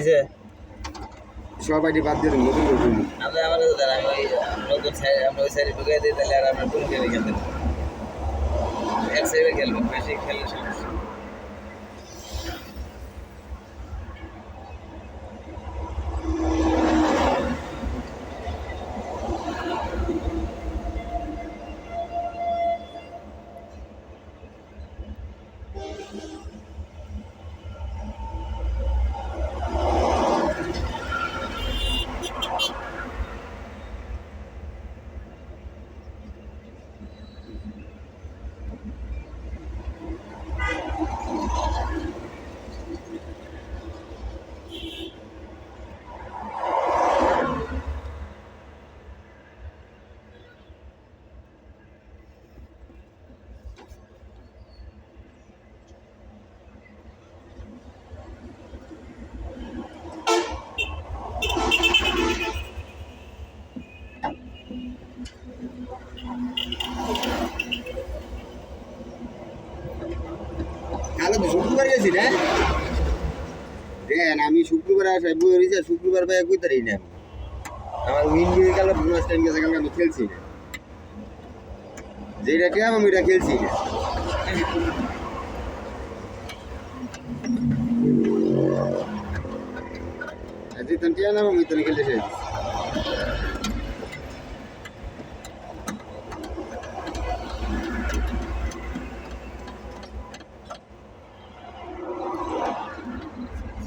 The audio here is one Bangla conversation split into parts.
আছে সব আইডি বাদ দিয়ে নতুন নতুন আমরা আমার কাছে দেন আমি ওই নতুন সাইড আমরা ওই সাইডে ঢুকে দিই তাহলে আর আমরা কোনো খেলে খেলতে না এক সাইডে খেলবেন বেশি খেললে সমস্যা কালো তো শুক্রবার গেছি না দেন আমি শুক্রবার আসা বই রয়েছে শুক্রবার ভাই কই তারিখ না আমার উইন দিয়ে গেল বোনাস টাইম গেছে কালকে আমি খেলছি না যেটা টিয়াম আমি এটা খেলছি না জিতন টিয়া নাম আমি তো খেলতে চাই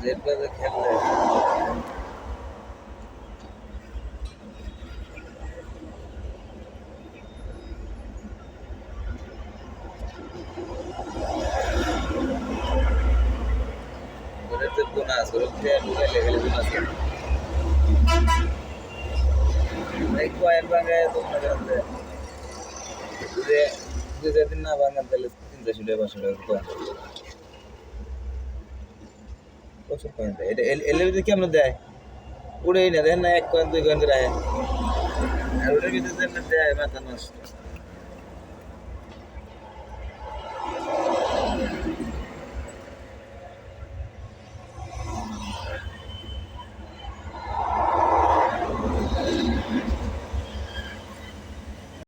যেভাবে খেললে ওদের বোনাস ওদের ঢুকাইলে গেলে বোনাস কেন এই কয়েন ভাঙায় তোমরা জানতে যেদিন না ভাঙান তাহলে 300 টাকা 500 টাকা কয়েন প্রচুর কয়েন দেয় এটা এলের ভিতরে কেমন দেয় উড়েই না দেন না 1 কয়েন 2 কয়েন করে আর ওটার ভিতরে দেয় মাথা নষ্ট